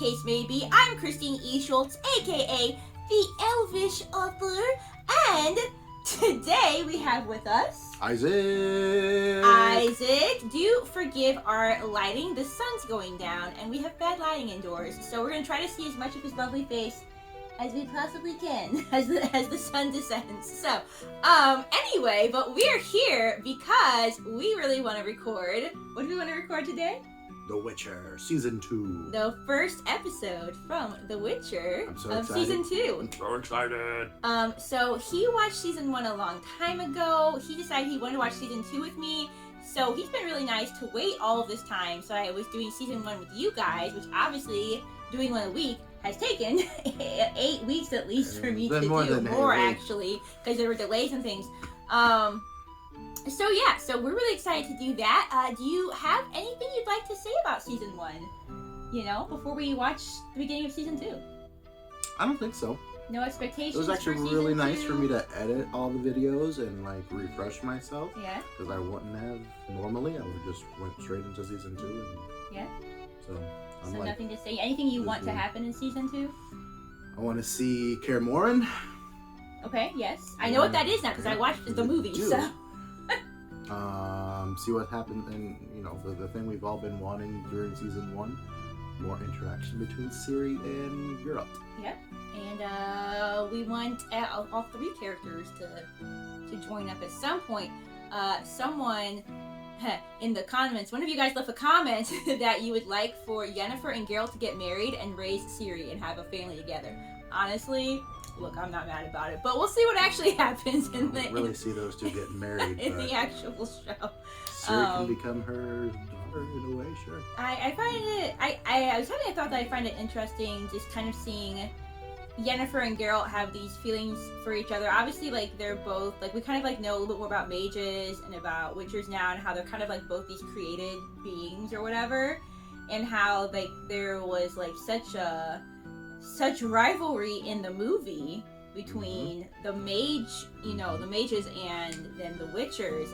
case may be, I'm Christine E. Schulze, aka the Elvish Author, and today we have with us Isaac! Isaac, do forgive our lighting. The sun's going down and we have bad lighting indoors, so we're going to try to see as much of his lovely face as we possibly can as the sun descends. So, anyway, but we're here because we really want to record. What do we want to record today? The Witcher, Season 2. The first episode from The Witcher I'm so of excited. Season 2. I'm so excited. So he watched Season 1 a long time ago. He decided he wanted to watch Season 2 with me. So he's been really nice to wait all of this time. So I was doing Season 1 with you guys, which obviously, doing one a week has taken 8 weeks at least for me to do. More actually, because there were delays and things. So yeah, so we're really excited to do that. Do you have anything you'd like to say about Season 1? You know, before we watch the beginning of Season 2? I don't think so. No expectations. It was actually for really Season nice 2? for me to edit all the videos and like refresh myself. Yeah. Because I wouldn't have normally. I would have just went straight into Season 2. And Yeah. So I'm So like, nothing to say. Anything you want to happen in Season 2? I want to see Kaer Morhen. Okay, yes. I know what that is now because I watched the movie, do. so. See what happened, and you know the thing we've all been wanting during Season 1, more interaction between Ciri and Geralt. Yep. And we want all three characters to join up at some point. Someone in the comments, one of you guys left a comment that you would like for Yennefer and Geralt to get married and raise Ciri and have a family together. Honestly, look, I'm not mad about it, but we'll see what actually happens in the. I don't really see those two getting married in the actual show. Ciri can become her daughter in a way, sure. I find it. I was having a thought that I find it interesting, just kind of seeing Yennefer and Geralt have these feelings for each other. Obviously, like they're both like we kind of like know a little bit more about mages and about witchers now, and how they're kind of like both these created beings or whatever, and how like there was like such rivalry in the movie between the mage, you know, the mages and then the witchers.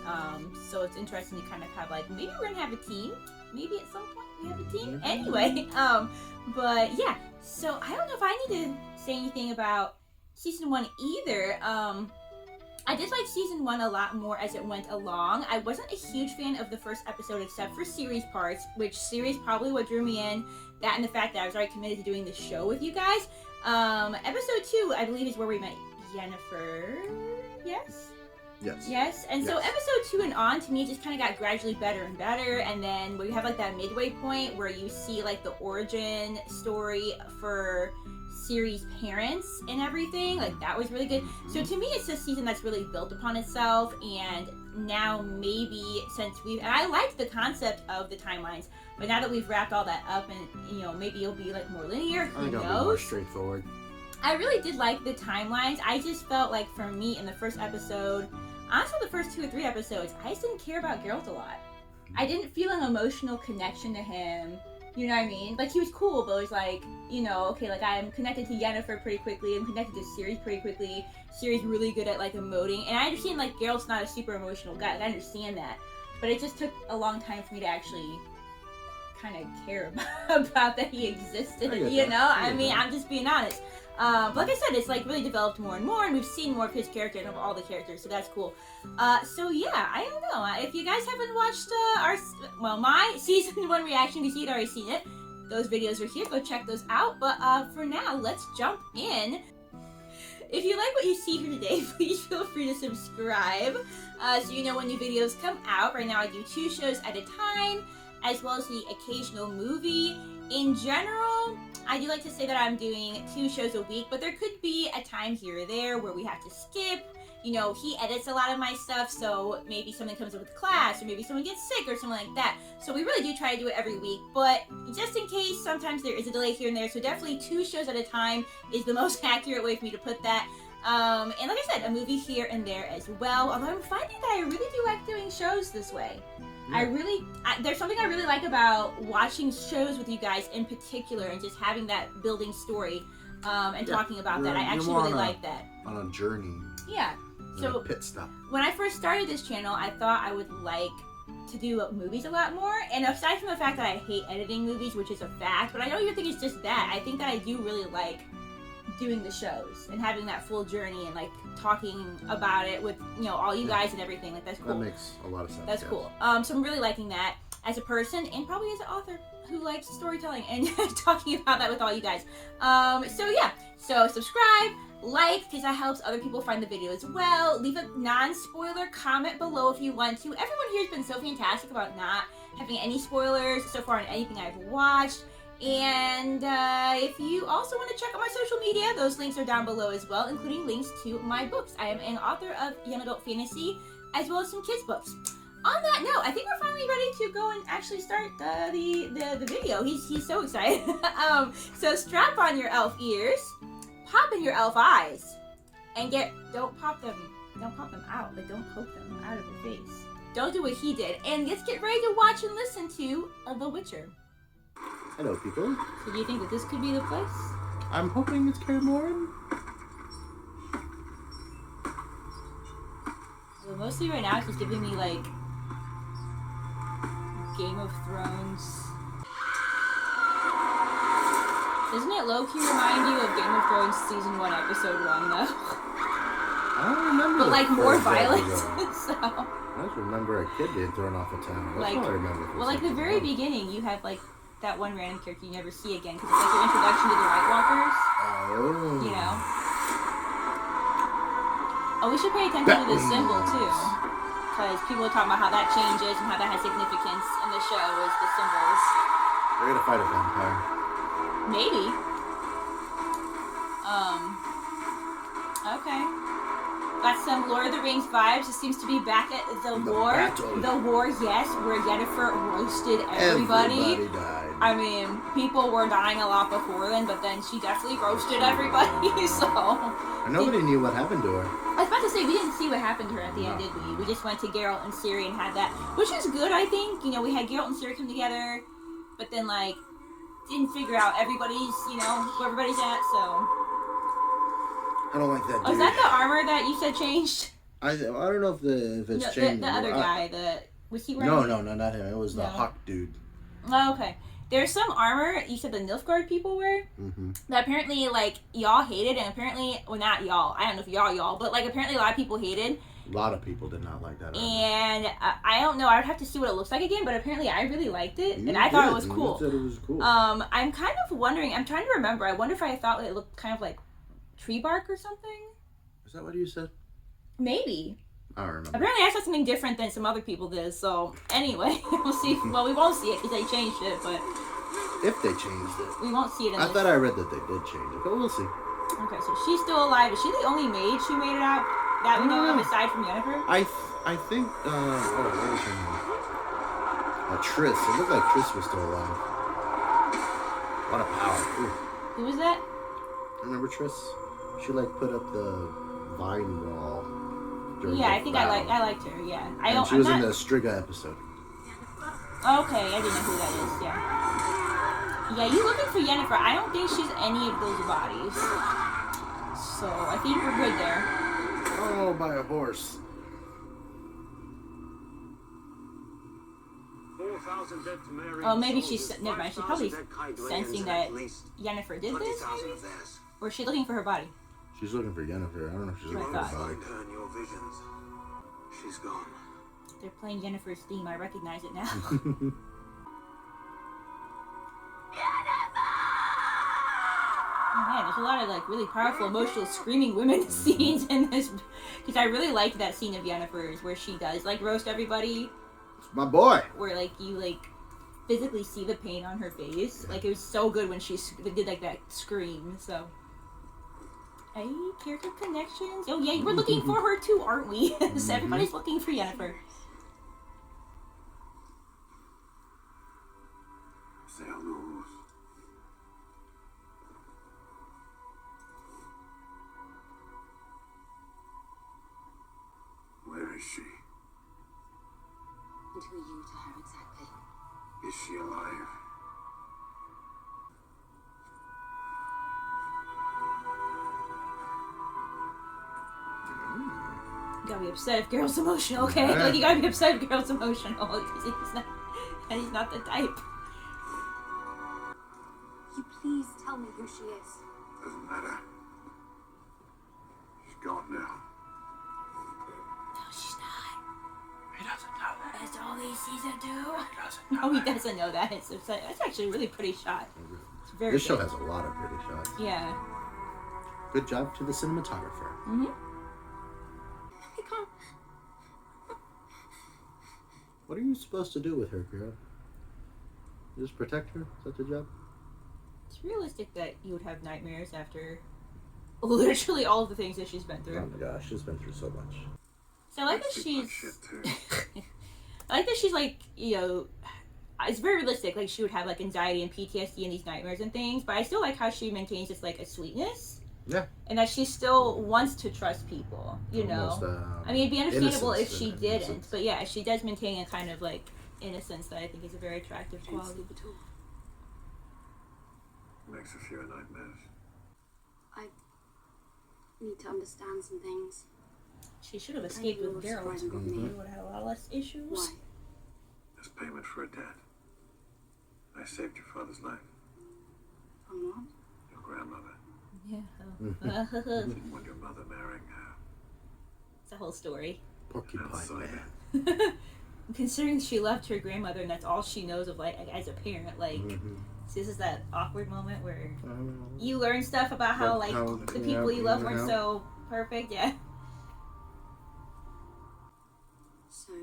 So it's interesting to kind of have like, maybe we're gonna have a team. Maybe at some point we have a team. Anyway, but yeah. So I don't know if I need to say anything about Season 1 either. I did like Season 1 a lot more as it went along. I wasn't a huge fan of the first episode except for Ciri's parts, which Ciri's probably what drew me in. That and the fact that I was already committed to doing the show with you guys. Episode 2, I believe, is where we met Yennefer. Yes? Yes. And so episode 2 and on, to me, just kind of got gradually better and better. And then we have like that midway point where you see like the origin story for Ciri's parents and everything. Like that was really good. So to me, it's a season that's really built upon itself. And now maybe and I liked the concept of the timelines, but now that we've wrapped all that up and, you know, maybe it'll be like more linear, who I think knows? it'll be more straightforward. I really did like the timelines. I just felt like for me in the first episode, honestly the first 2 or 3 episodes, I just didn't care about Geralt a lot. I didn't feel an emotional connection to him. You know what I mean? Like, he was cool, but it was like, you know, okay, like, I'm connected to Yennefer pretty quickly, I'm connected to Ciri pretty quickly. Ciri's really good at, like, emoting, and I understand, like, Geralt's not a super emotional guy, like, I understand that. But it just took a long time for me to actually kind of care about that he existed, you know? I mean, I'm just being honest. But like I said, it's like really developed more and more, and we've seen more of his character and of all the characters, so that's cool. So yeah, I don't know. If you guys haven't watched my Season 1 reaction, because you'd already seen it, those videos are here, go check those out. But for now, let's jump in. If you like what you see here today, please feel free to subscribe, so you know when new videos come out. Right now I do 2 shows at a time, as well as the occasional movie. In general, I do like to say that I'm doing 2 shows a week, but there could be a time here or there where we have to skip. You know, he edits a lot of my stuff, so maybe something comes up with class, or maybe someone gets sick, or something like that. So we really do try to do it every week, but just in case, sometimes there is a delay here and there, so definitely 2 shows at a time is the most accurate way for me to put that. And like I said, a movie here and there as well, although I'm finding that I really do like doing shows this way. There's something I really like about watching shows with you guys in particular, and just having that building story and talking about that. I actually really like that. On a journey. Yeah. So pit stop. When I first started this channel, I thought I would like to do movies a lot more. And aside from the fact that I hate editing movies, which is a fact, but I don't even think it's just that. I think that I do really like doing the shows and having that full journey and like talking about it with all you guys and everything. Like that's cool. That makes a lot of sense. That's cool. So I'm really liking that as a person and probably as an author who likes storytelling and talking about that with all you guys. So subscribe, like, because that helps other people find the video as well. Leave a non-spoiler comment below if you want to. Everyone here has been so fantastic about not having any spoilers so far on anything I've watched. And if you also want to check out my social media, those links are down below as well, including links to my books. I am an author of young adult fantasy as well as some kids books. On that note, I think we're finally ready to go and actually start the video. He's so excited. So strap on your elf ears, pop in your elf eyes, and don't pop them out, but don't poke them out of your face. Don't do what he did. And let's get ready to watch and listen to The Witcher. Hello, people. So do you think that this could be the place? I'm hoping it's Kaer Morhen. So mostly right now it's just giving me like Game of Thrones. Doesn't it low-key remind you of Game of Thrones season 1 episode 1 though? I don't remember. But like more violent. So I just remember a kid being thrown off a town. That's all I remember. Well, like the very beginning, you have like that one random character you never see again because it's like your introduction to the White Walkers. Oh. You know. Oh, we should pay attention to the symbol too, because people are talking about how that changes and how that has significance in the show is the symbols. We're gonna fight a vampire. Maybe. Okay. Got some Lord of the Rings vibes. It seems to be back at the war. Battle. The war, yes, where Yennefer roasted everybody. Everybody died. I mean, people were dying a lot before then, but then she definitely roasted everybody, so... And nobody knew what happened to her. I was about to say, we didn't see what happened to her at the end, did we? We just went to Geralt and Ciri and had that, which is good, I think. You know, we had Geralt and Ciri come together, but then, like, didn't figure out everybody's, where everybody's at, so... I don't like that dude. Oh, is that the armor that you said changed? I don't know if it's No, changed. the other guy, was he wearing... No, not him. It was the Hawk dude. Oh, okay. There's some armor, you said the Nilfgaard people wear, that apparently, like, y'all hated, and apparently, well, not y'all, I don't know if y'all, but, like, apparently a lot of people hated. A lot of people did not like that armor. And I don't know, I would have to see what it looks like again, but apparently I really liked it, and I thought it was cool. You said it was cool. I'm kind of wondering, I'm trying to remember, I wonder if I thought it looked kind of like tree bark or something? Is that what you said? Maybe. I don't remember. Apparently I saw something different than some other people did, so anyway, we'll see. Well, we won't see it because they changed it, but... If they changed it. We won't see it in I thought I read that they did change it, but we'll see. Okay, so she's still alive. Is she the only mage who made it out that we know of aside from Yennefer? I think, what was her name? Triss. It looked like Triss was still alive. A lot of power. Ooh. Who was that? Remember Triss? She, like, put up the vine wall. Yeah, I think battle. I liked her, yeah. She was in the Striga episode. Okay, I didn't know who that is, yeah. Yeah, you looking for Yennefer. I don't think she's any of those bodies. So, I think we're good there. Oh, by a horse. 4,000 dead Temerian Oh, maybe she's... soldiers, Never mind, she's probably 5,000 dead sensing Kydwayans, that at least Yennefer did this, 20,000 maybe? of theirs. Or is she looking for her body? She's looking for Yennefer. I don't know if she's looking for her body. Find her in your visions. She's gone. They're playing Yennefer's theme. I recognize it now. Man, there's a lot of like really powerful, emotional, screaming women scenes in this. Because I really liked that scene of Yennefer's where she does like roast everybody. It's my boy. Where like you like physically see the pain on her face. Like it was so good when she did like that scream. So, hey, character connections. Oh yeah, we're looking for her too, aren't we? So everybody's looking for Yennefer. They'll lose. Where is she? And who are you to her exactly? Is she alive? gotta be upset if Geralt's emotional, okay? Right. Like, you gotta be upset if Geralt's emotional, because he's not the type. You please tell me who she is. Doesn't matter. She's gone now. No, she's not. He doesn't know that. That's all he sees her do. He doesn't know No, he that. doesn't know that. It's actually a really pretty shot. It's very This show good. has a lot of pretty shots. Yeah. Good job to the cinematographer. Mm-hmm. I can't. What are you supposed to do with her, girl? Just protect her? Is that the job? It's realistic that you would have nightmares after literally all of the things that she's been through. Oh my gosh, she's been through so much. So I like that She she's... shit too. I like that she's like, you know, it's very realistic. Like, she would have like anxiety and PTSD and these nightmares and things, but I still like how she maintains just like a sweetness. Yeah. And that she still wants to trust people, you Almost, know. I mean, it'd be understandable if innocence she and didn't, innocence. but yeah, she does maintain a kind of like innocence that I think is a very attractive Don't quality. sleep at all. Makes a few nightmares. I need to understand some things. She should have escaped with Geralt. She Mhm. would have had a lot less issues. Why? As payment for a debt. I saved your father's life. From what? Your grandmother. Yeah. Didn't want your mother marrying her. It's a whole story. Porcupine Outsider. man. Considering she loved her grandmother and that's all she knows of like as a parent, like Mhm. so this is that awkward moment where Oh. you learn stuff about how like How- the people you love weren't yeah. so perfect. Yeah. So,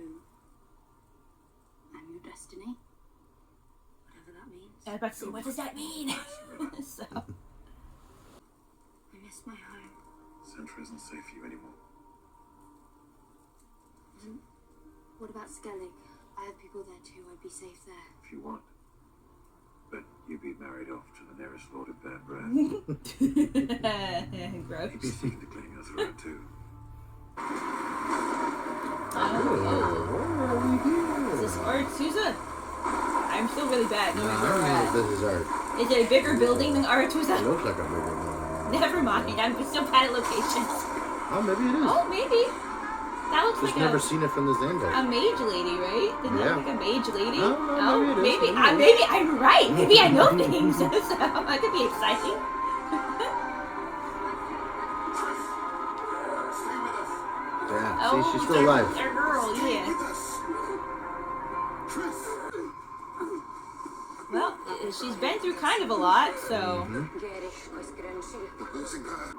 I'm your destiny? Whatever that means. I was about to say, what does that mean? So I miss my home. Centra isn't safe for you anymore. What about Skellig? I have people there too. I'd be safe there. If you want. But you'd be married off to the nearest Lord of Bad Breath. gross. He'd be seeking to clean your throat too. Oh. Where are we here? Is this Aretusa? I'm still really bad No, knowing I where don't we're know if at. this is art. Is it a bigger building than It Aretusa? looks like a bigger building. Never mind, I'm still bad at locations. Oh, maybe it is. Oh, maybe. That looks Just like never a seen it from the Zando. mage lady, right? Didn't that Yeah. look like a mage lady? No, maybe it is, maybe it is. Maybe I'm right. Maybe I know things, so that could be exciting. Yeah, Oh, see, she's still alive. Our girl, yeah. Well, she's been through kind of a lot, so... Losing her.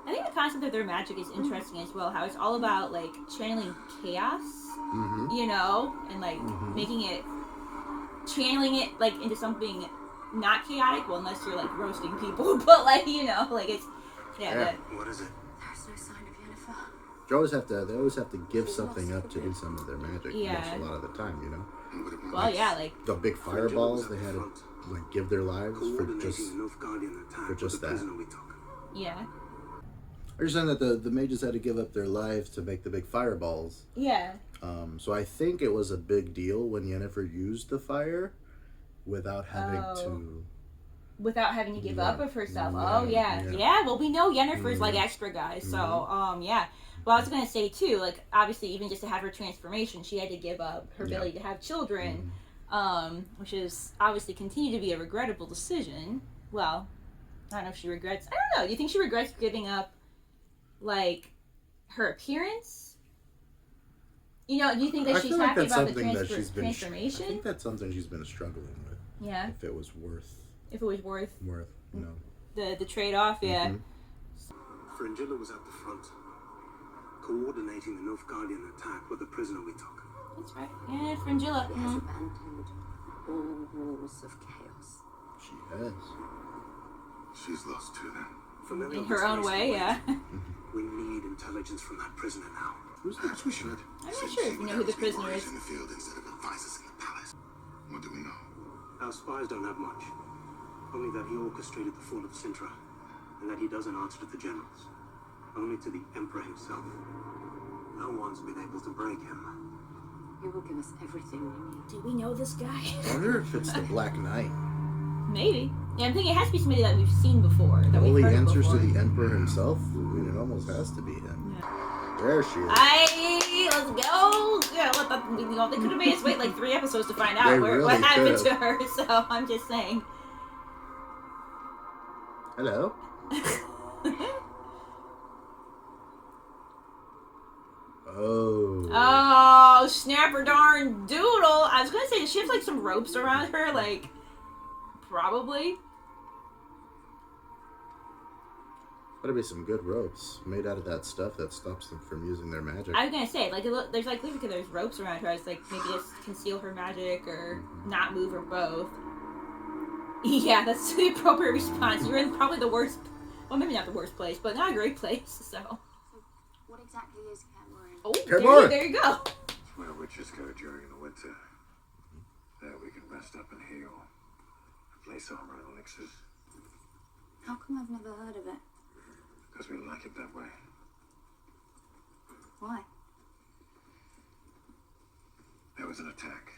I think the concept of their magic is interesting as well. How it's all about like channeling chaos, Mm-hmm. you know, and like making it, channeling it like into something not chaotic. Well, unless you're like roasting people, but like you know, like it's Yeah. What is it? There's no sign of Yennefer. They always have to give something up to do some of their magic. Yeah. Most, a lot of the time, you know. well, yeah, like The big fireballs, they had to like give their lives for just that. yeah, Are you saying that the mages had to give up their lives to make the big fireballs? yeah. So I think it was a big deal when Yennefer used the fire without having to. Without having to give Yeah. up of herself. Yeah, Oh yeah. yeah. Yeah. Well, we know Yennefer's like extra guys, so yeah. Well, I was gonna say too, like obviously even just to have her transformation, she had to give up her ability to have children, which is obviously continue to be a regrettable decision. Well, I don't know if she regrets. I don't know. Do you think she regrets giving up, like, her appearance? You know, do you think that I she's feel like happy that's about the something that she's been. I transformation? think that's something she's been struggling with. Yeah. If it was worth, If it was worth you know. the trade off, yeah. Mhm. Fringilla was at the front, coordinating the Nilfgaardian attack with the prisoner we took. That's right. Yeah, Fringilla. It has abandoned all rules of chaos. She has. She's lost too then. In her own way, yeah. We need intelligence from that prisoner now. Perhaps we should. I'm not sure if you know who the prisoner is. In the field instead of advisors in the palace. What do we know? Our spies don't have much. Only that he orchestrated the fall of Sintra, and that he doesn't answer to the generals. Only to the Emperor himself. No one's been able to break him. He will give us everything we need. Do we know this guy? I wonder if it's the Black Knight. Maybe. Yeah, I'm thinking it has to be somebody that we've seen before. That All we've the heard answers before. to the Emperor himself? I mean, it almost has to be him. Yeah. There she is. Let's go! Yeah, they could have made us wait like 3 episodes to find out They what really happened could. to her, so I'm just saying. Hello? Oh. Oh, snapper darn doodle! I was gonna say, does she have like some ropes around her? Like, probably. Better be some good ropes made out of that stuff that stops them from using their magic. I was gonna say, like, there's like, look, there's ropes around her. I was like, maybe just conceal her magic or not move or both. Yeah, that's the appropriate response. You're in probably the worst, well, maybe not the worst place, but not a great place, so. What exactly is Cameron? Oh, Cameron! there you go. It's where witches go during the winter. There we can rest up and heal. Place armor and elixirs. How come I've never heard of it? Because we like it that way. Why? There was an attack.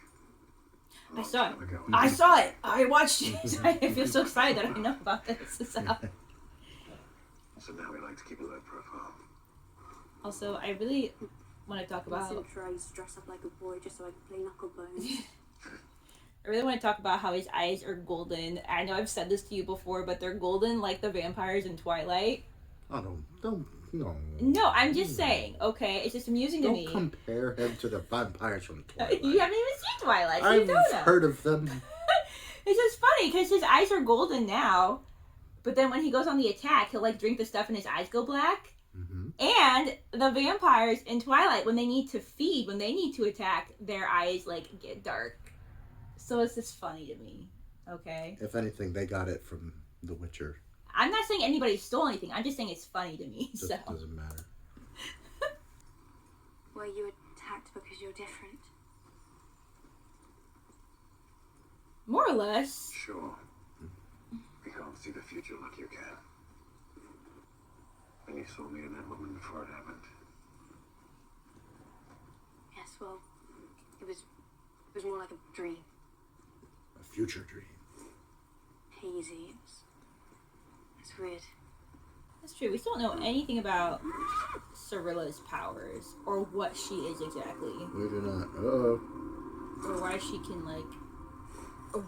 I saw it. Time ago. I saw it. I watched it. I feel so excited that I know about this. So. So now we like to keep a low profile. Also, I really want to talk about. Listen, try to dress up like a boy just so I can play knucklebones. I really want to talk about how his eyes are golden. I know I've said this to you before, but they're golden like the vampires in Twilight. Oh, no. No, I'm just saying, okay? It's just amusing to me. Don't compare him to the vampires from Twilight. You haven't even seen Twilight, so you I've don't know. heard of them. It's just funny, because his eyes are golden now, but then when he goes on the attack, he'll, like, drink the stuff and his eyes go black. Mm-hmm. And the vampires in Twilight, when they need to feed, when they need to attack, their eyes, like, get dark. So it's just funny to me, okay? If anything, they got it from The Witcher. I'm not saying anybody stole anything. I'm just saying it's funny to me. Just So doesn't matter. Were you attacked because you're different? more or less. Sure. We can't see the future like you can. When you saw me and that woman before it happened. Yes, well, it was more like a dream. A future dream. Hazy. It's weird. That's true. We still don't know anything about Cirilla's powers or what she is exactly, We do not. Uh-oh. or why she can like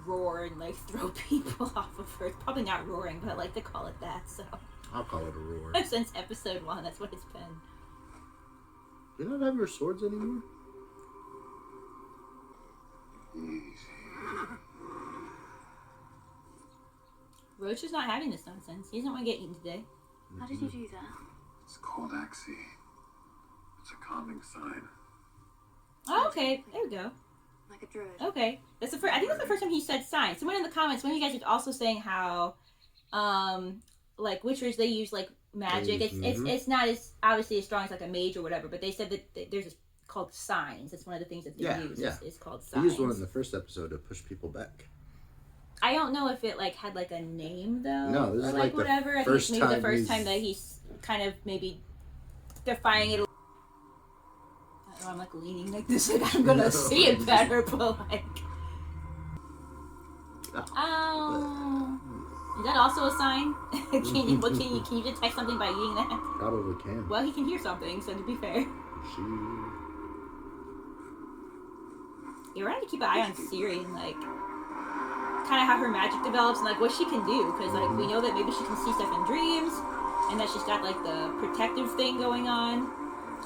roar and like throw people off of her. It's probably not roaring, but I like to call it that. So I'll call it a roar. since episode 1, that's what it's been. Do you not have your swords anymore? Easy. Roach is not having this nonsense. He doesn't want to get eaten today. How did you do that? It's called Axie. It's a calming sign. Oh, okay. There we go. Like a druid. Okay. That's the first. I think that's the first time he said sign. Someone in the comments, one of you guys was also saying how, like witchers, they use like magic. It's not as obviously as strong as like a mage or whatever, but they said that there's this called signs. It's one of the things that they use. Yeah. Is called We signs. used one in the first episode to push people back. I don't know if it like had like a name though. No, this or is like like the whatever. I think first it's maybe the time first he's- time that he's kind of maybe defying it. I don't know, I'm like leaning like this, like I'm gonna see it better, but like. Oh. Is that also a sign? Can you detect something by eating that? Probably can. Well, he can hear something, so to be fair. You're right to keep an eye on Ciri and like kind of how her magic develops and like what she can do, because like we know that maybe she can see stuff in dreams, and that she's got like the protective thing going on,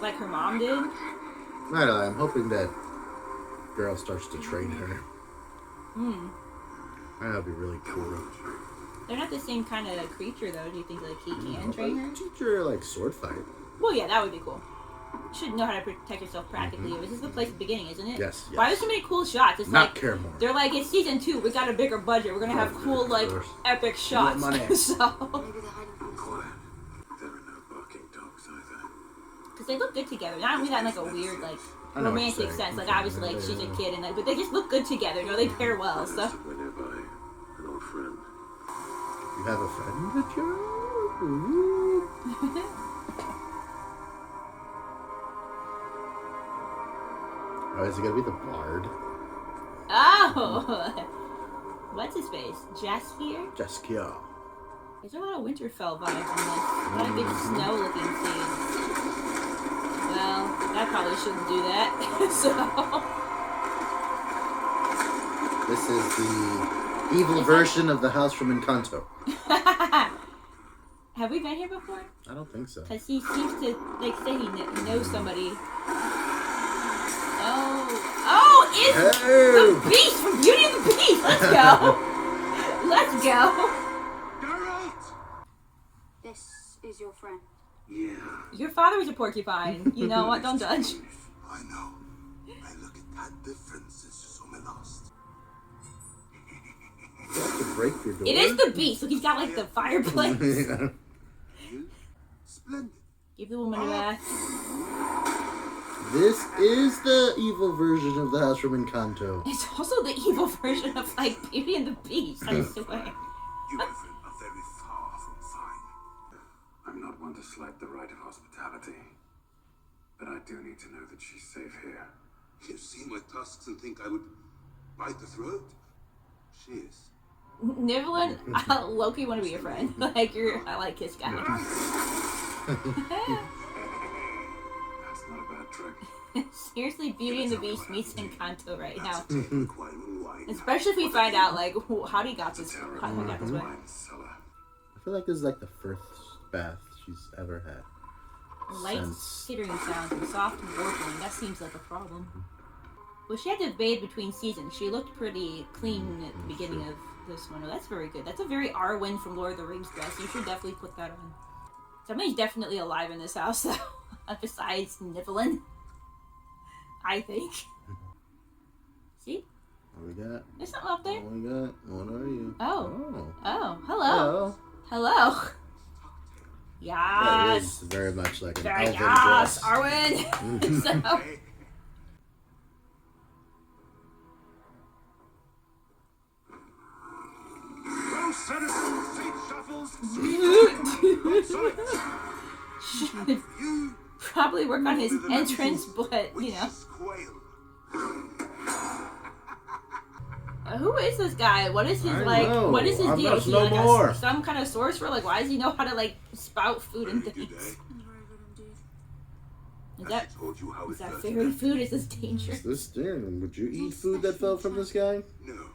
like her mom did. I know, I'm hoping that Geralt starts to train her. That'd be really cool. They're not the same kind of creature though. Do you think like he can train her? Teach her like sword fight. Well, yeah, that would be cool. Should know how to protect yourself practically. This is the place at the beginning, isn't it? Yes, Why yes. there's so many cool shots? It's Not like care more. they're like, it's season 2. We got a bigger budget. We're gonna have cool like epic shots. money. So Maybe they're hiding from Quiet. There are no barking dogs either. because they look good together. Not only that in like a weird like I know what romantic you're sense. saying. Like obviously like she's a kid and like, but they just look good together. You know, they pair well. So Noticed that we're nearby. An old friend. You have a friend with you? Oh, is he gonna be the bard? oh, what's his face? Jaskier? Jaskier. There's a lot of Winterfell vibes in this. A lot of big snow-looking scenes. Well, I probably shouldn't do that. So. This is the evil version of the house from Encanto. Have we been here before? I don't think so. Because he seems to, like, say he knows somebody. Oh, it's the Beast from Beauty and the Beast! Let's go! Let's go! Geralt! This is your friend. Yeah. Your father was a porcupine. You know what? Don't judge. I know. I look at that difference since you saw me last. You have to break your door. It is the Beast. Look, he's got, like, the fireplace. You? Splendid. Give the woman a bath. This is the evil version of the house from Encanto. It's also the evil version of, like, Beauty and the Beast, I swear. You, my friend, are very far from fine. I'm not one to slight the right of hospitality, but I do need to know that she's safe here. You see my tusks and think I would bite the throat? She is. Nivellen, Loki want to be your friend. Like, I like his guy. That's not a bad trick. Seriously, Beauty and the Beast meets Encanto right now. Requiring wine. Especially if we find out, like, how he got this, Terror how he got this way. wine cellar. I feel like this is like the first bath she's ever had. Light Since- skittering sounds and soft warbling, that seems like a problem. Well, she had to bathe between seasons. She looked pretty clean at the beginning of this one. Oh, that's very good. That's a very Arwen from Lord of the Rings dress. You should definitely put that on. Somebody's definitely alive in this house, though. Besides Nivellen. I think. See? What we got? There's something up there. What we got? What are you? Oh. Oh. Hello. Hello. That Yes. is very much like an Very elven yes, dress. Arwen. So, Well, citizens, seat shuffles. You probably work on his entrance, but you know. squail. Who is this guy? What is his I like? know. What is his I deal? must Is he know like more. some kind of sorcerer? Like, why does he know how to like spout food and Very good, things? eh? Very good indeed. Is Has that she told you how is it that does? fairy food? Is this dangerous? This thing. Would you eat food that fell from the sky? No,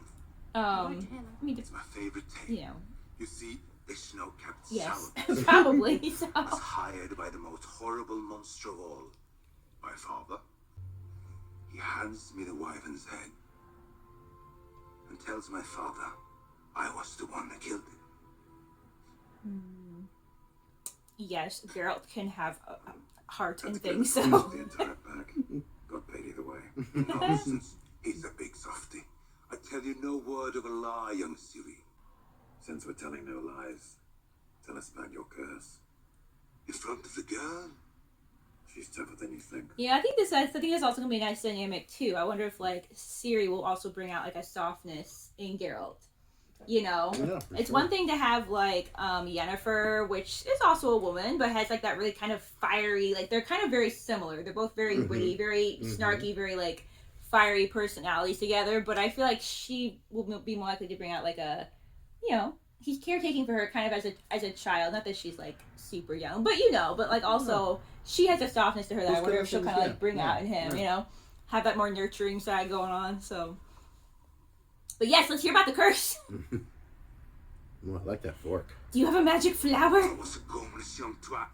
I mean, it's my favorite tale. you know, You see, a snow-capped yes, salad probably. So, was hired by the most horrible monster of all, my father. He hands me the wyvern's head and tells my father I was the one that killed it. yes, Geralt can have a heart and things. So, The entire pack. Got paid either way. Nonsense. He's a big softy. I tell you no word of a lie, young Ciri. Since we're telling no lies, tell us about your curse. In front of the girl? She's tougher than you think. yeah, I think this is also gonna be a nice dynamic too. I wonder if like Ciri will also bring out like a softness in Geralt. You know, Yeah, for it's sure. one thing to have like Yennefer, which is also a woman, but has like that really kind of fiery. Like they're kind of very similar. They're both very witty, very snarky, very like fiery personalities together. But I feel like she will be more likely to bring out like a, you know, he's caretaking for her kind of as a child. Not that she's like super young, but you know, but like also she has a softness to her that Those I wonder kind if she'll of kind of things, like bring yeah, out in him. right. You know, have that more nurturing side going on. So. But yes, let's hear about the curse. Ooh, I like that fork. Do you have a magic flower? I was a homeless young twat.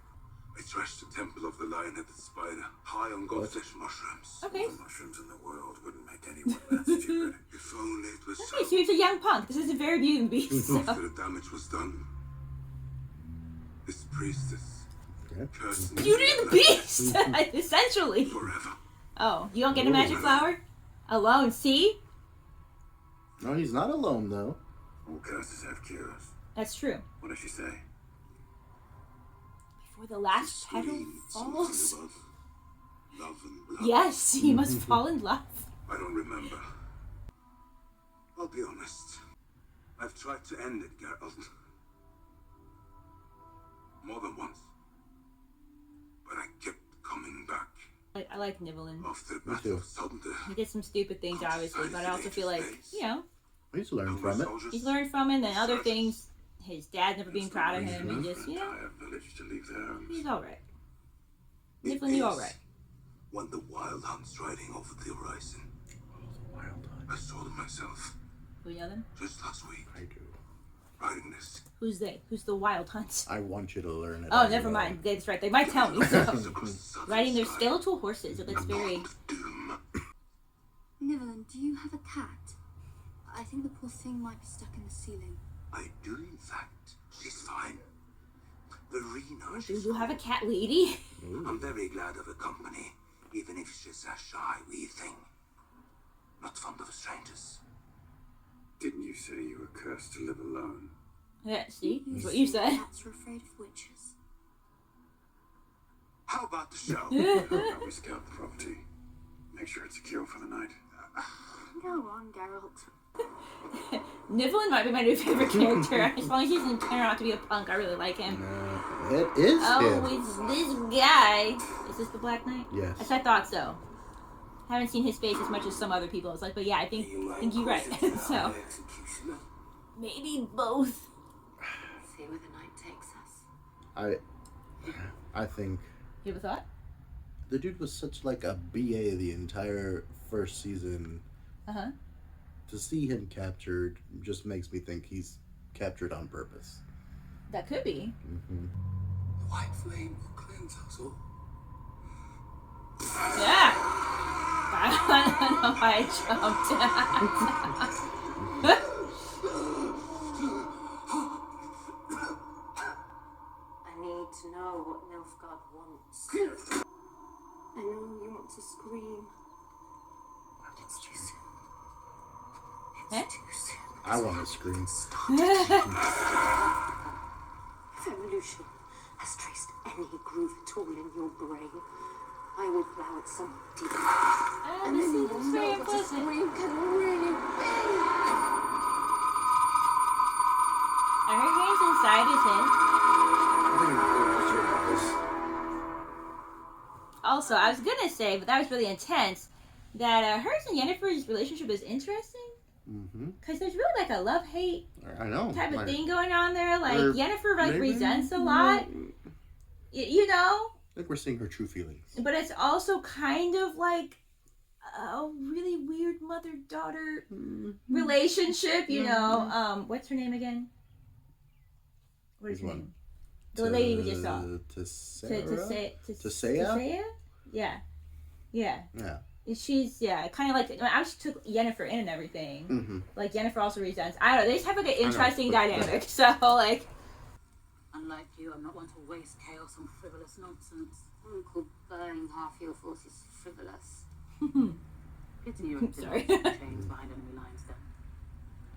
I trashed the temple of the lion-headed spider, high on goldfish mushrooms. Okay. The mushrooms in the world wouldn't make anyone that stupid. If only it was Okay, so he's a young punk. This is a very Beauty and the Beast. So. after the damage was done. This priestess Okay. cursed me Beauty and the Beast! Essentially. forever. Oh, you don't get a magic flower? Alone, see? No, he's not alone though. All curses have cures. That's true. What does she say? Before the last petal Scream falls. something about love and blood. Yes, he must fall in love. I don't remember. I'll be honest. I've tried to end it, Geralt. More than once. But I kept coming back. I like Nivellen. After the Me Battle too. of Thunder. He did some stupid things, obviously, but I also feel like, you know, He's learned from it. He's learned from it, and then other things, his dad never being proud of him, and just, village to leave their homes. he's alright. Nifflin, you alright. When the wild hunt's riding over the horizon. Wild hunt. I saw them myself. Do you know them? Just last week. I do. Riding this. Who's they? Who's the wild hunts? I want you to learn it. Oh, never mind. That's right. They might tell me. So. Riding their sky. skeletal horses. It looks very... Doom. Nivelin, do you have a cat? I think the poor thing might be stuck in the ceiling. I do, in fact. She's fine. Verena, Do you have a cat lady? I'm very glad of her company, even if she's a shy wee thing. Not fond of strangers. Didn't you say you were cursed to live alone? Yeah, see? That's what you said. Cats are afraid of witches. How about the show? Now we scout the property. Make sure it's secure for the night. Go on, Geralt. Nifflin might be my new favorite character. As long as he doesn't turn out to be a punk, I really like him. It is Oh, him. it's this guy. Is this the Black Knight? Yes. Yes, I thought so. Haven't seen his face as much as some other people. It's like, but yeah, I think you're right. So maybe both. See where the night takes us. I think You have a thought? the dude was such like a BA the entire first season. Uh-huh. To see him captured just makes me think he's captured on purpose. That could be. Mm-hmm. The white flame will cleanse us all. Yeah. I don't know why I jumped. I need to know what Nilfgaard wants. I know you want to scream, but it's too soon. Eh? It's too soon. I want to scream. If evolution has traced any groove at all in your brain, I will plow it somewhere deep. And this then you is will very know what a unpleasant. scream can really be. Are her hands inside his head? Also, I was gonna say, but that was really intense, that hers and Yennefer's relationship is interesting. Mm-hmm. Because there's really like a love-hate I know. type of Like, thing going on there. Like, or Yennefer like maybe- resents a lot. You know? I think we're seeing her true feelings. But it's also kind of like a really weird mother-daughter relationship, you know. What's her name again? What is her Which one? name? The lady we just saw. Tissaia? Tissaia? Yeah. Yeah. Yeah. She's, kind of like, I just took Yennefer in and everything. Mm-hmm. Like, Yennefer also resents. I don't know, they just have like an interesting but- dynamic. So, like, Unlike you, I'm not one to waste chaos on frivolous nonsense. I wouldn't call burning half your forces frivolous. Pity you and Sorry. chains behind enemy lines then.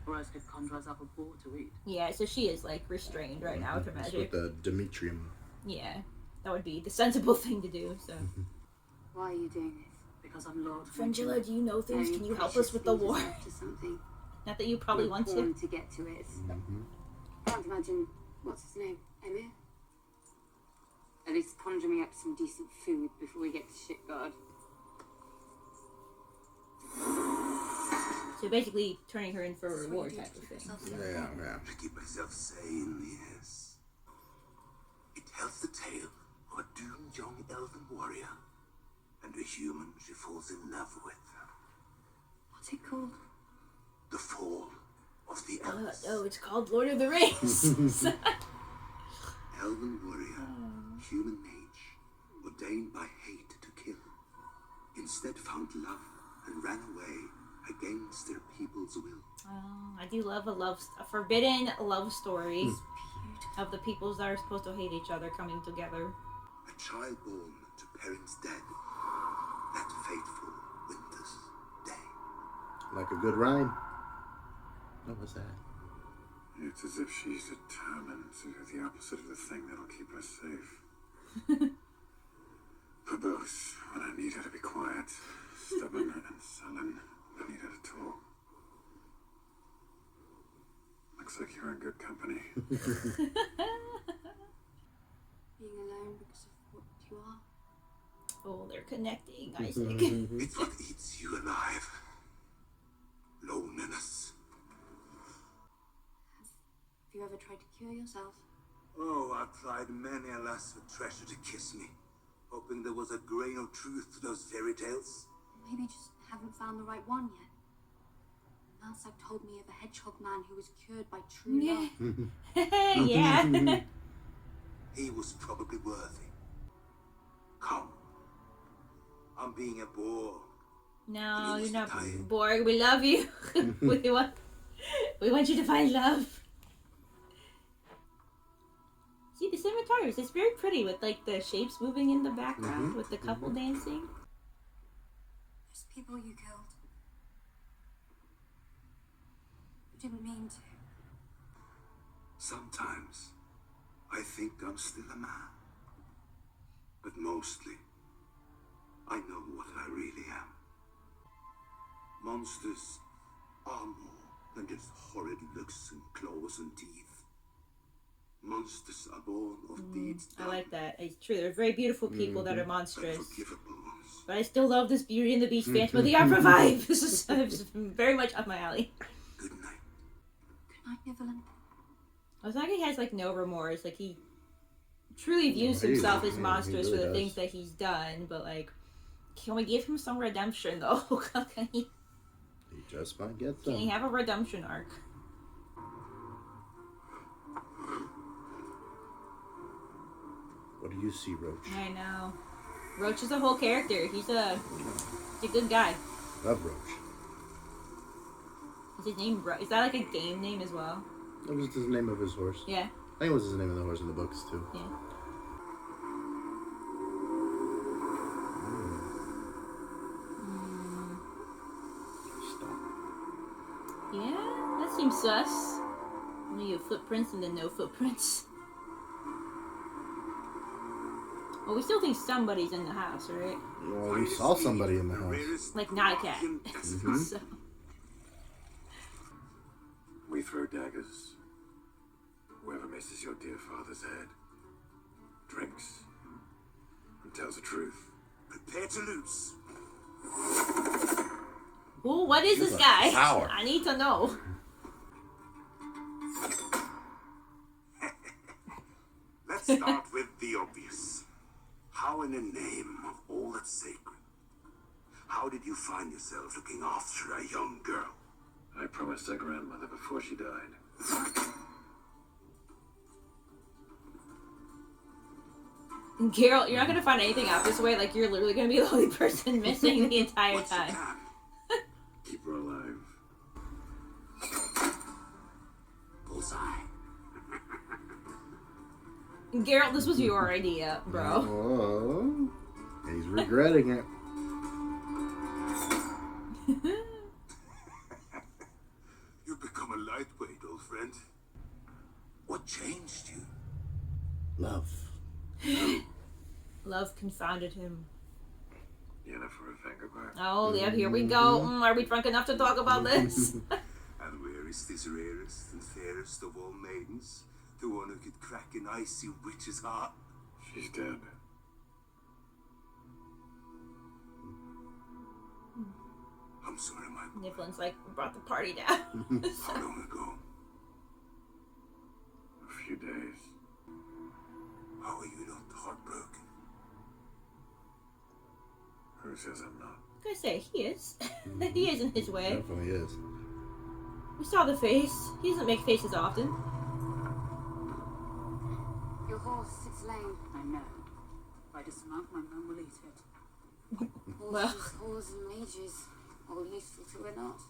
Or else could conjure us up a boar to eat. yeah, so she is like restrained right now with her It's magic. with the Demetrium. Yeah, that would be the sensible thing to do. So, Why are you doing this? Because I'm Lord Frangilla, do you know things? Very Can you help precious us with the things war? is up to something. Not that you probably want to. Born to get to it. Mm-hmm. Can't imagine what's his name, Emir. At least conjure me up some decent food before we get to Shitguard. So basically, turning her in for a reward type of thing. Yeah. To keep myself sane, yes. It tells the tale of a doomed young elven warrior and a human she falls in love with. What's it called? The Fall of the Elves. Oh, it's called Lord of the Rings. Elven warrior, human mage, ordained by hate to kill, instead found love and ran away against their people's will. Oh, I do love a forbidden love story of the peoples that are supposed to hate each other coming together. A child born to parents dead, that fateful winter's day. Like a good rhyme. What was that? It's as if she's determined to do the opposite of the thing that'll keep us safe. Verbose, when I need her to be quiet. Stubborn and sullen, when I need her to talk. Looks like you're in good company. Being alone because of what you are. Oh, they're connecting, Isaac. It's what eats you alive. Loneliness. you ever tried to cure yourself? Oh, I've tried many a lass for treasure to kiss me, hoping there was a grain of truth to those fairy tales. Maybe you just haven't found the right one yet. Malsag told me of a hedgehog man who was cured by true love. Yeah. He was probably worthy. Come. I'm being a bore. No, you're not Tired. Borg. We love you. we want you to find love. See, the cinematography is very pretty with like the shapes moving in the background with the couple dancing. There's people you killed. You didn't mean to. Sometimes I think I'm still a man. But mostly, I know what I really am. Monsters are more than just horrid looks and claws and teeth. Monsters are born of deeds I done. like that. It's true. They're very beautiful people that are monstrous. Unforgivable ones. But I still love this Beauty and the Beast Phantom of the Opera vibe. This is very much up my alley. Good night. Good night, Evelyn. I was like, he has like no remorse. Like he truly views he- himself as he monstrous for really the does. things that he's done. But like, can we give him some redemption though? Can he just might get some. have a redemption arc? What do you see, Roach? I know. Roach is a whole character. He's a good guy. Love Roach. Is his name Is that like a game name as well? That was the name of his horse. Yeah. I think it was the name of the horse in the books too. Yeah. Stop. Yeah, that seems sus. You have footprints and then no footprints. Well, we still think somebody's in the house, right? Well, we saw somebody in the house. Like, not a cat. So, We throw daggers. Whoever misses your dear father's head drinks and tells the truth. Prepare to lose. well, what is She's this a guy? power. I need to know. Let's start with the obvious. How in the name of all that's sacred, how did you find yourself looking after a young girl? I promised her grandmother before she died. Geralt, you're not gonna find anything out this way. Like, you're literally gonna be the only person missing the entire What you time. can. Keep her alive. Bullseye. Geralt, this was your idea, bro. Oh, he's regretting it. You've become a lightweight, old friend. What changed you? Love. Love confounded him. Yennefer of Vengerberg. Oh, yeah, here we go. Are we drunk enough to talk about this? And where is this rarest and fairest of all maidens? The one who could crack an icy witch's heart? She's dead. I'm sorry, Michael. Niflin's like, brought the party down. How long ago? A few days. How are you not heartbroken? Who says I'm not? I was gonna say, he is. He is in his way. Definitely is. We saw the face. He doesn't make faces often. Your horse, it's lame. I know. If I dismount, my mum will eat it. Well. Horses, whores, and mages. All useful to or not.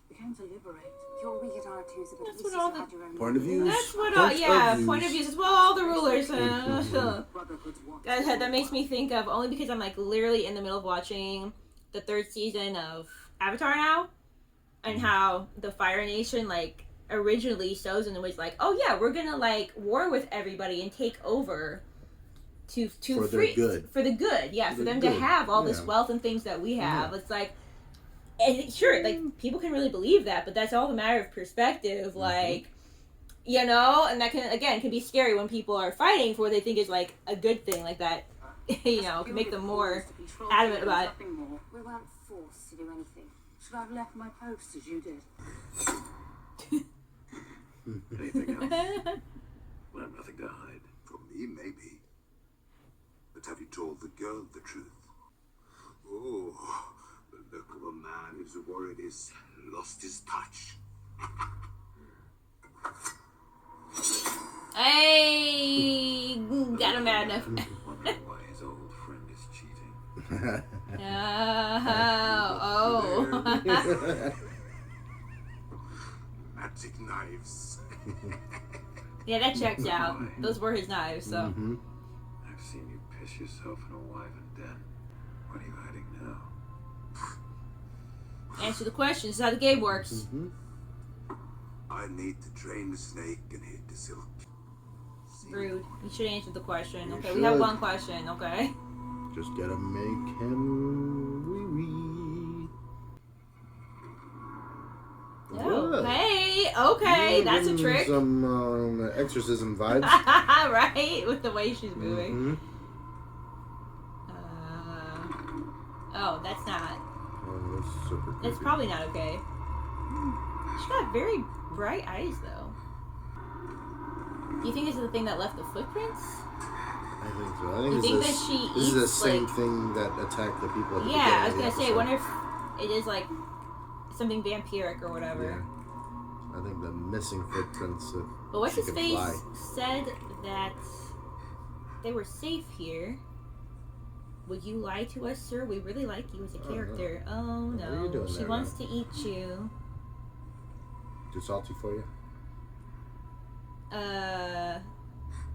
We came to liberate. You're weak at R2s, but That's at least what you all the- had your own Point of views. That's what, Point point of views as well. All the rulers. Brotherhood's one. That makes me think of, only because I'm like literally in the middle of watching the 3rd season of Avatar now, and how the Fire Nation like originally Sozin was like, oh yeah, we're gonna like war with everybody and take over to For free their good. for the good, yeah, for the them good, to have all this yeah. wealth and things that we have. It's like, and sure, like people can really believe that, but that's all a matter of perspective, like. You know, and that can be scary when people are fighting for what they think is like a good thing, like that. You know, can make them more adamant about it. Nothing more. We weren't forced to do anything. Should I have left my post as you did? Anything else? I have nothing to hide. From me, maybe. But have you told the girl the truth? Oh, the look of a man whose warrior has lost his touch. Hey, got him mad enough. Wondering why his old friend is cheating. Oh. Magic knives. Yeah, that checks out. Those were his knives, so. I've seen you piss yourself in a wyvern den. What are you hiding now? Answer the question. This is how the game works. I need to train the snake and hit the silk. Rude. You should answer the question. You Okay, we have should. one question, okay? Just gotta make him wee-wee. Oh, Good. hey, okay, that's a Giving trick. Some exorcism vibes. Right? With the way she's moving. Oh, that's not. Oh, that's super creepy. That's probably not okay. She's got very bright eyes, though. Do you think this is the thing that left the footprints? I think so. I think You it's think this, that she this is the eats, same like- thing that attacked the people at the Yeah, I was beginning gonna of the say, I episode. wonder if it is like something vampiric or whatever. Yeah. I think the missing footprints. But what's she his can face fly. said that they were safe here. Would you lie to us, sir? We really like you as a character. Oh What are you no, doing she there, wants man? to eat you. Too salty for you? I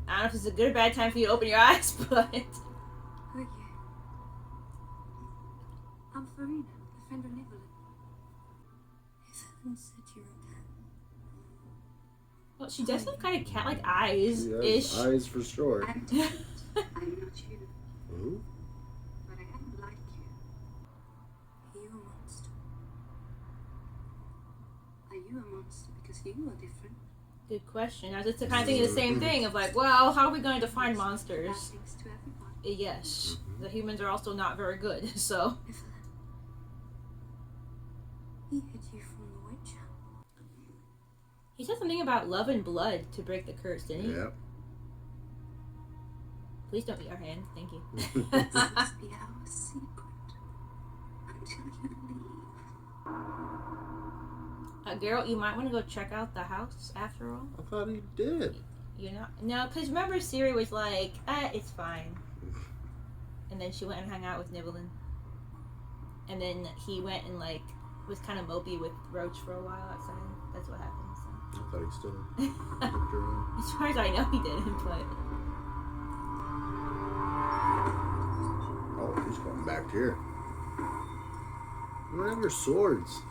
don't know if it's a good or bad time for you to open your eyes, but Who are you? I'm Farina, a friend of Nicola. Evelyn said you were a cat. well, she does have kind of cat-like eyes She ish. has eyes for sure. I'm different. I'm not you, Ooh. but I am like you. Are you a monster? Are you a monster because you are different? Good question. I was just kind of thinking the same thing of like, well, how are we going to define Bad monsters? things to everyone. Yes, the humans are also not very good. So Evelyn. He hid you from the witch hunt. he said something about love and blood to break the curse, didn't he? Yep. Please don't eat our hand. Thank you. This must be our secret until you leave. Geralt, you might want to go check out the house after all. I thought he did. You're not? No, because remember Ciri was like, it's fine. And then she went and hung out with Nibelin. And then he went and like was kind of mopey with Roach for a while outside. That's what happened. So. I thought he still looked around. As far as I know, he didn't. But Oh, he's going back here. You don't have your swords.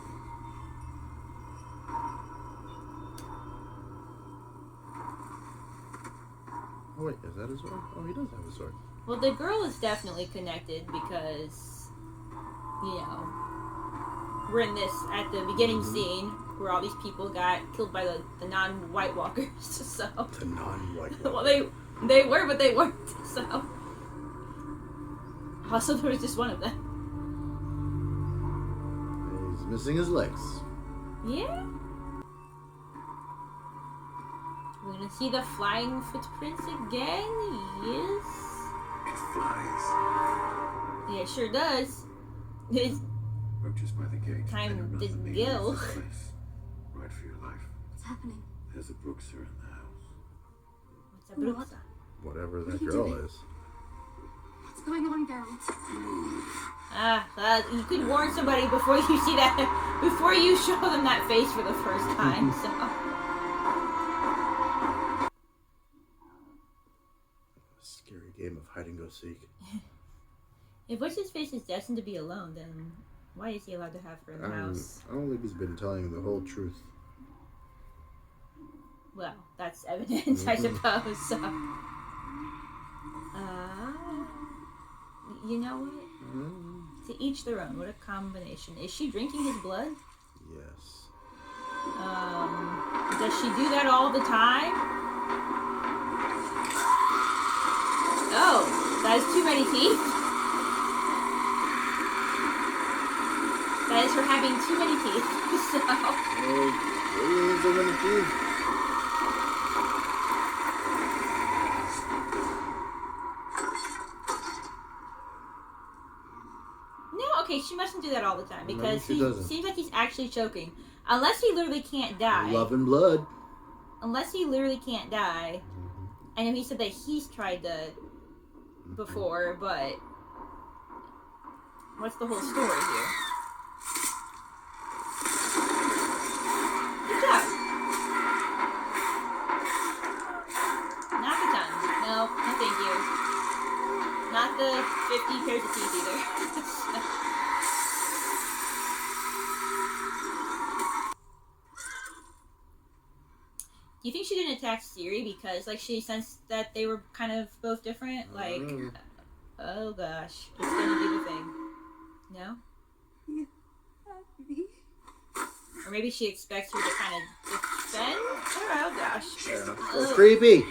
Oh wait, is that his sword? Oh, he does have a sword. well, the girl is definitely connected because you know we're in this at the beginning scene where all these people got killed by the non-White Walkers. So The non-white. well, they were, but they weren't. So also there was just one of them. He's missing his legs. Yeah. We're gonna see the flying footprints again. Yes. It flies. Yeah, it sure does. It's Roaches by the gate. Time They know to nothing go. leaves this place. Right for your life. What's happening? There's a Brookser in the house. what's a bruxa? Whatever that What are you girl doing? is. What's going on, Geralt? You could warn somebody before you see that, before you show them that face for the first time. So. Scary game of hide and go seek. If what's his face is destined to be alone, then why is he allowed to have her in the house? I don't think he's been telling the whole truth. Well, that's evidence, I suppose. So. You know what? To each their own. What a combination. Is she drinking his blood? Yes. Does she do that all the time? Oh, that is too many teeth. That is her having too many teeth. So. Oh, what do you mean so many teeth? okay, she mustn't do that all the time because she he doesn't. seems like he's actually choking. Unless he literally can't die. Love and blood. Unless he literally can't die. I know he said that he's tried to before, but what's the whole story here? Good job. Not the tongue. No, no thank you. Not the 50 pairs of teeth either. Do you think she didn't attack Ciri because, like, she sensed that they were kind of both different? Like, oh gosh, it's gonna do the thing. No? Or maybe she expects her to kind of defend? Oh gosh. So creepy.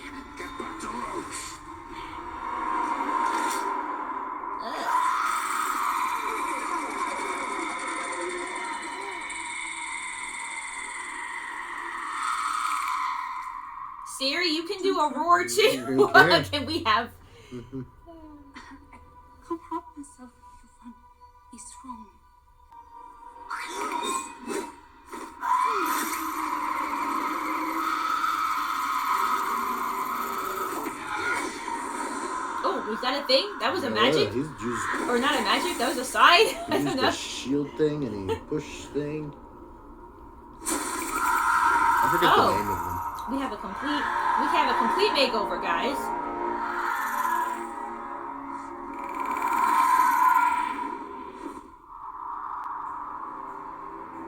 Ciri, you can do a roar too. Can we have? I can't help myself, Yvonne. He's strong. Oh, was that a thing? That was a magic? He's just, Or not a magic? That was a sign? I he don't used know. the shield thing and he push thing. I forget the name of them. We have a complete makeover, guys.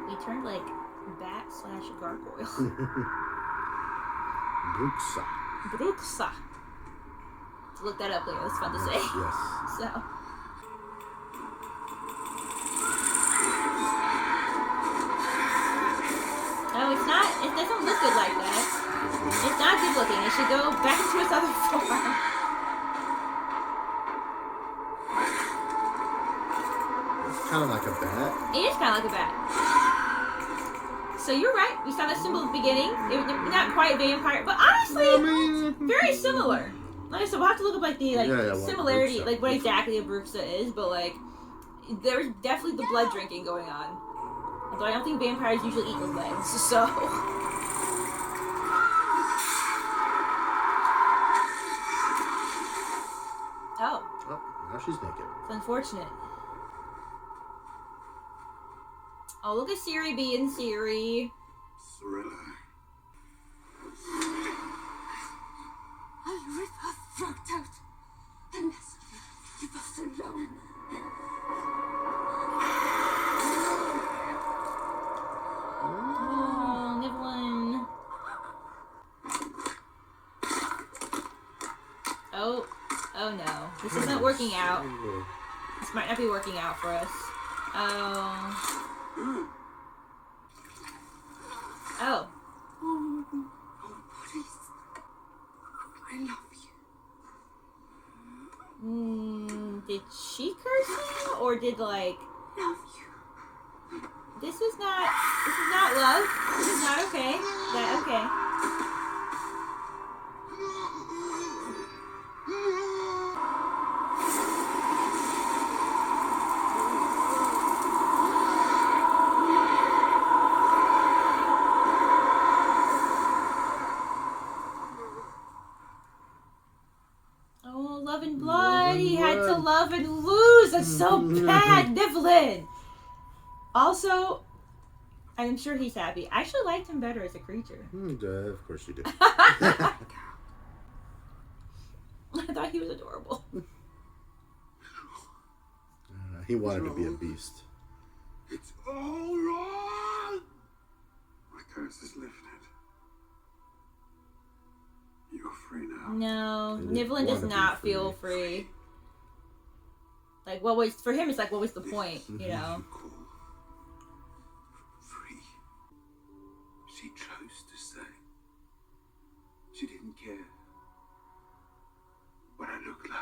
We turned like bat/gargoyle. Bruxa. Bruxa. Look that up later. It's fun to say. Yes. So. No, it's not. It doesn't look good like that. It's not good looking. It should go back into its other form. It's kind of like a bat. It is kind of like a bat. So you're right. We saw that symbol at the beginning. It was not quite vampire, but honestly, I mean, very similar. Like I said, we'll have to look up like the Yeah, similarity, what like what Bruxa. exactly a bruxa is, but like there's definitely the blood drinking going on. Although I don't think vampires usually eat with legs, so. Oh, Oh, now she's naked. it's unfortunate. Oh, look at Ciri being Ciri. Thriller. I'll rip her throat out unless you leave us alone. Oh, Niblin. Oh, oh no. This isn't working out. This might not be working out for us. Oh. Oh. Oh, please. I love you. Did she curse him? Or did, like... Love you. This is not love. This is not okay. Okay. Oh, love and blood. He had to love and lose. That's so bad, Niblin. Also, I'm sure he's happy. I actually liked him better as a creature. Of course you do. I thought he was adorable. He wanted to be a beast. It's all wrong. My curse is lifted. You're free now. No, He didn't Niblin does wanna be not free. feel free. Like, what was, for him, it's like, what was the point, you know? You call free. She chose to stay. She didn't care what I looked like.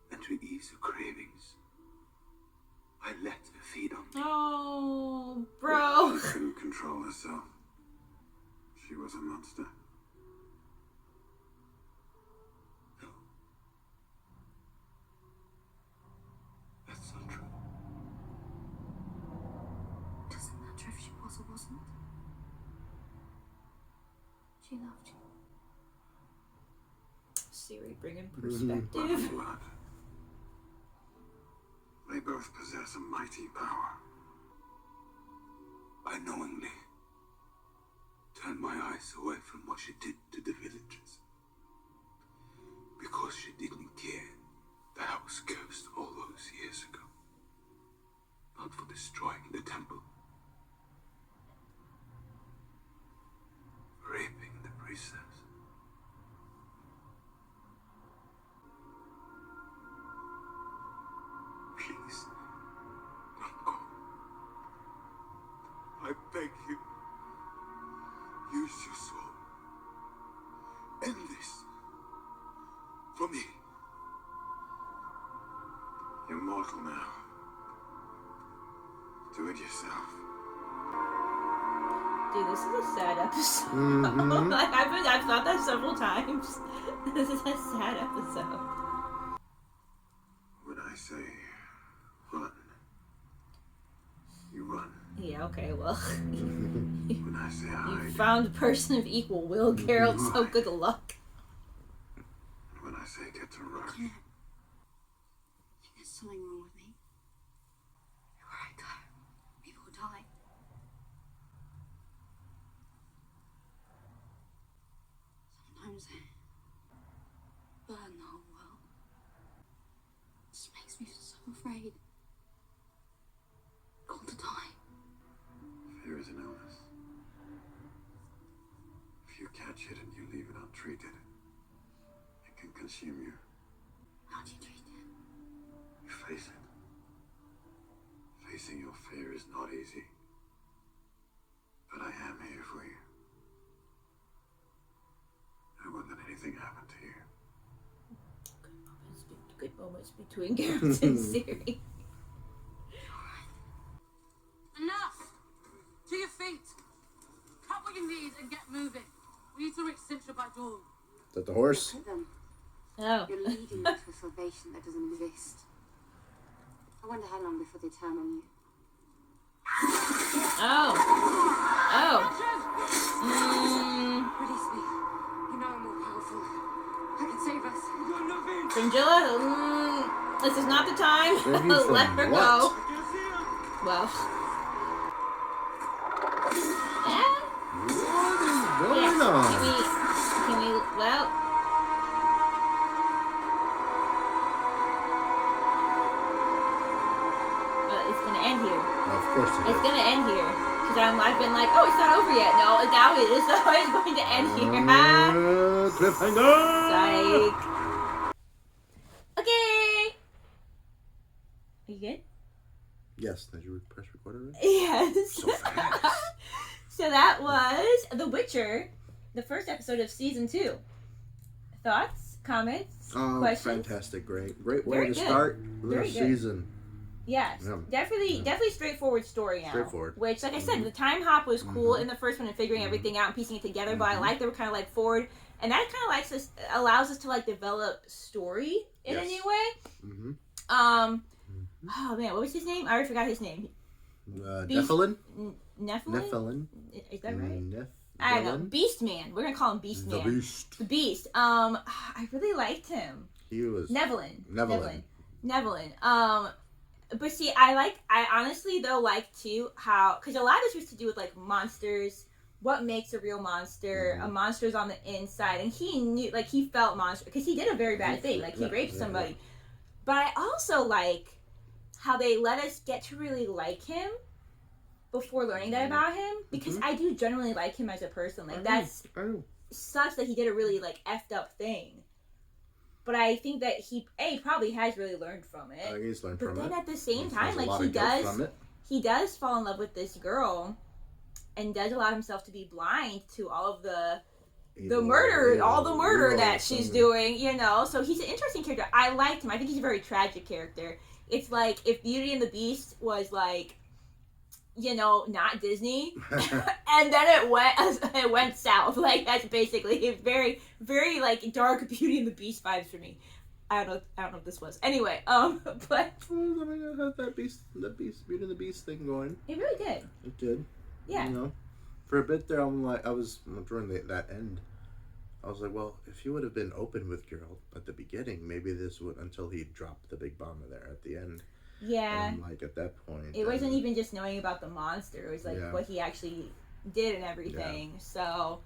And to ease her cravings, I let her feed on me. Oh, bro. She couldn't control herself. She was a monster. No. That's not true. She loved you. Ciri bringing But perspective. blood. They both possess a mighty power. I knowingly turned my eyes away from what she did to the villagers. Because she didn't care that I was cursed all those years ago. Not for destroying the temple. Raping the priestess. Please, don't go. I beg you. Use your soul. End this. For me. You're mortal now. Do it yourself. Dude, this is a sad episode. Mhm. Like I've thought that several times. This is a sad episode. When I say run, you run. Yeah, okay, well. When I say You hide, found a person of equal will, Geralt, so good luck. when I say get to run, I think there's something wrong with me. Where I go, people die. Sometimes I burn the whole world. It just makes me so afraid. All the time. fear is an illness. If you catch it and you leave it untreated, it can consume you. How do you treat it? You face it. Facing your fear is not easy. But I am here for you. I won't let anything happen to you. Good moments between Geralt and Ciri. Enough! To your feet! Cut what you need and get moving. We need to reach Sintra by dawn. Is that the horse? Look at them. Oh. You're leading me to a salvation that doesn't exist. I wonder how long before they turn on you. Oh. Oh. Release me. You know I'm more powerful. I can save us. Fringilla? This is not the time. Save you from Let her what? go. Well. Yeah. What is Yeah. going on? Can we, well. It's gonna end here. Of course it It's is. gonna end here. Because I've been like, oh, it's not over yet. No, now it is. So it's going to end here. Cliffhanger! Psych. Okay. Are you good? Yes, did you press record already? Yes. So fast. So that was The Witcher, the first episode of season 2. Thoughts, comments, Oh, questions? fantastic. Great way Very to good. start Very this good. season. Yes, Yeah. definitely straightforward story now. Straightforward. Which, like I said, the time hop was cool in the first one and figuring everything out and piecing it together. But I like they were kind of like forward, and that kind of allows us to like develop story in a Yes. new way. Mm-hmm. Oh man, what was his name? I already forgot his name. Beast- Nephilim? Nephilim? Nephilim? Is that right? Nephilim? I don't know. Beast Man. We're gonna call him Beast The Man. Beast. The Beast. I really liked him. He was... Nevillin. Nevillin. But see, I honestly though like too how, because a lot of this was to do with like monsters, what makes a real monster, a monster's on the inside, and he knew, like he felt monster, because he did a very bad thing, like he raped somebody. But I also like how they let us get to really like him before learning that about him, because I do generally like him as a person. Like that's sucks that he did a really like effed up thing. But I think that he probably has really learned from it. He's learned But from then it. at the same He time, has a like lot he of guilt from does, it. he does fall in love with this girl, and does allow himself to be blind to all of the murder, all the murder that she's doing. You know, so he's an interesting character. I liked him. I think he's a very tragic character. It's like if Beauty and the Beast was like, you know, not Disney, and then it went south. Like that's basically very, very like dark Beauty and the Beast vibes for me. I don't know what this was. Anyway, but I mean, it had that Beauty and the Beast thing going. it really did. It did. Yeah. You know, For a bit there, I was during that end. I was like, well, if he would have been open with Geralt at the beginning, maybe this would until he dropped the big bomb there at the end. Yeah. And like at that point, It wasn't even just knowing about the monster. It was like Yeah. what he actually did and everything. Yeah. So,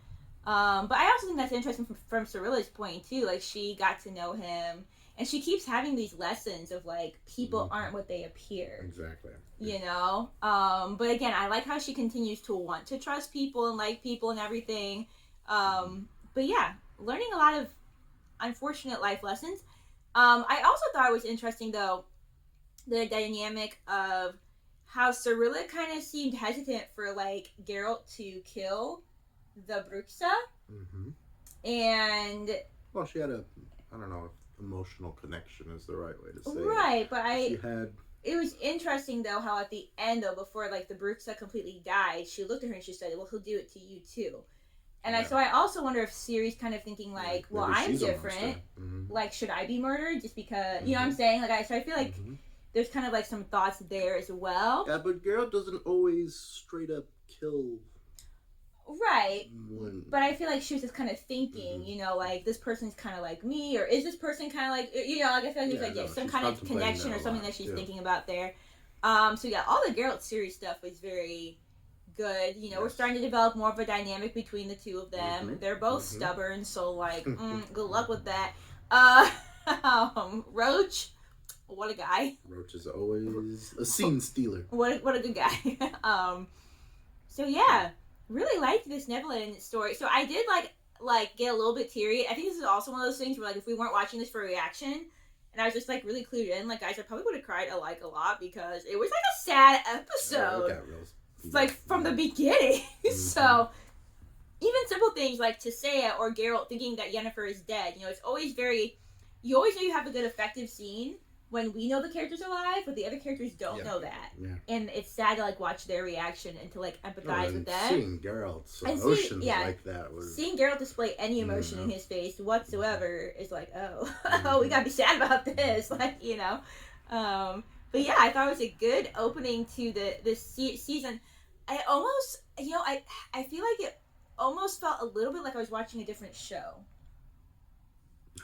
but I also think that's interesting from Cirilla's point too. Like she got to know him, and she keeps having these lessons of like people aren't what they appear. Exactly. You know. But again, I like how she continues to want to trust people and like people and everything. But yeah, learning a lot of unfortunate life lessons. I also thought it was interesting though, the dynamic of how Cirilla kind of seemed hesitant for like Geralt to kill the Bruxa. And well, she had I don't know if emotional connection is the right way to say right, but it was interesting though how at the end though, before like the Bruxa completely died, she looked at her and she said, well, he'll do it to you too. And so I also wonder if Ciri's kind of thinking like, well, I'm different. Like, should I be murdered just because, you know what I'm saying? Like, so I feel like there's kind of like some thoughts there as well. Yeah, but Geralt doesn't always straight up kill. Right. But I feel like she was just kind of thinking, you know, like this person's kind of like me, or is this person kind of like, you know, like I feel like there's some kind of connection or something that she's thinking about there. So yeah, all the Geralt Ciri stuff was very good. You know, we're starting to develop more of a dynamic between the two of them. They're both stubborn, so like, good luck with that. Roach, what a guy. Roach is always a scene stealer. What a good guy. So yeah, really liked this Neverland story. So I did like get a little bit teary. I think this is also one of those things where like if we weren't watching this for a reaction, and I was just like really clued in, like guys, I probably would have cried a lot because it was like a sad episode. Like from the beginning. So even simple things like Tisea or Geralt thinking that Yennefer is dead, you know, it's always you always know you have a good effective scene when we know the character's alive, but the other characters don't know that. Yeah. And it's sad to like watch their reaction and to like empathize with them. Seeing Geralt's emotions like that was seeing Geralt display any emotion in his face whatsoever is like, oh, we gotta be sad about this, like, you know. But yeah, I thought it was a good opening to this season. I almost, you know, I feel like it almost felt a little bit like I was watching a different show.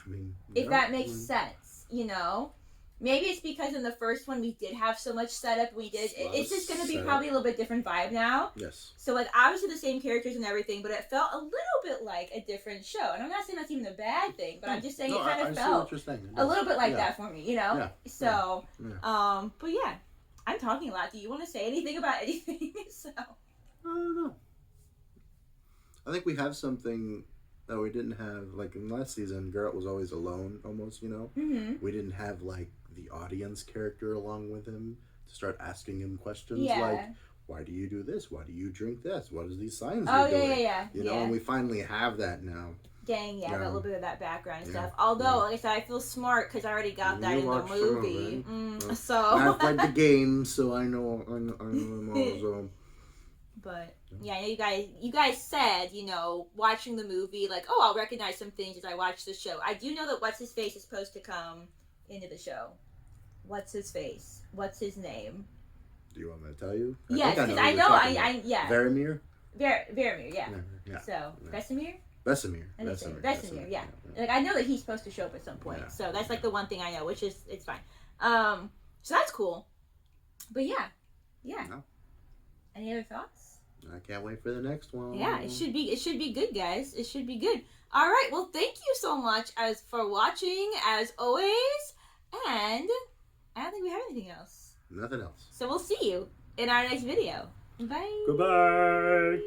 I mean, if that makes sense, you know. Maybe it's because in the first one we did have so much setup. It's just going to be probably a little bit different vibe now. Yes. So like obviously the same characters and everything, but it felt a little bit like a different show. And I'm not saying that's even a bad thing, but I'm just saying it kind of felt a little bit like that for me, you know? Yeah. So, but yeah, I'm talking a lot. Do you want to say anything about anything? So. I don't know. I think we have something that we didn't have, like in last season, Geralt was always alone almost, you know? We didn't have like the audience character along with him to start asking him questions like, why do you do this? Why do you drink this? What is these signs you're doing? You know, and we finally have that now. Dang, a little bit of that background stuff. Although, like I said, I feel smart because I already got that in the movie. So I've played the game, so I know them all. But yeah, I know you guys said, you know, watching the movie, like, oh, I'll recognize some things as I watch the show. I do know that What's His Face is supposed to come into the show. What's his face? What's his name? Do you want me to tell you? Yes, because I know, Vesemir? Vesemir, yeah. So, Vesemir? Vesemir, yeah. Like, I know that he's supposed to show up at some point. Yeah. So, that's like the one thing I know, which is, it's fine. So, that's cool. But yeah. No. Any other thoughts? I can't wait for the next one. Yeah, it should be good, guys. It should be good. All right, well, thank you so much for watching, as always. And I don't think we have anything else. Nothing else. So we'll see you in our next video. Bye. Goodbye.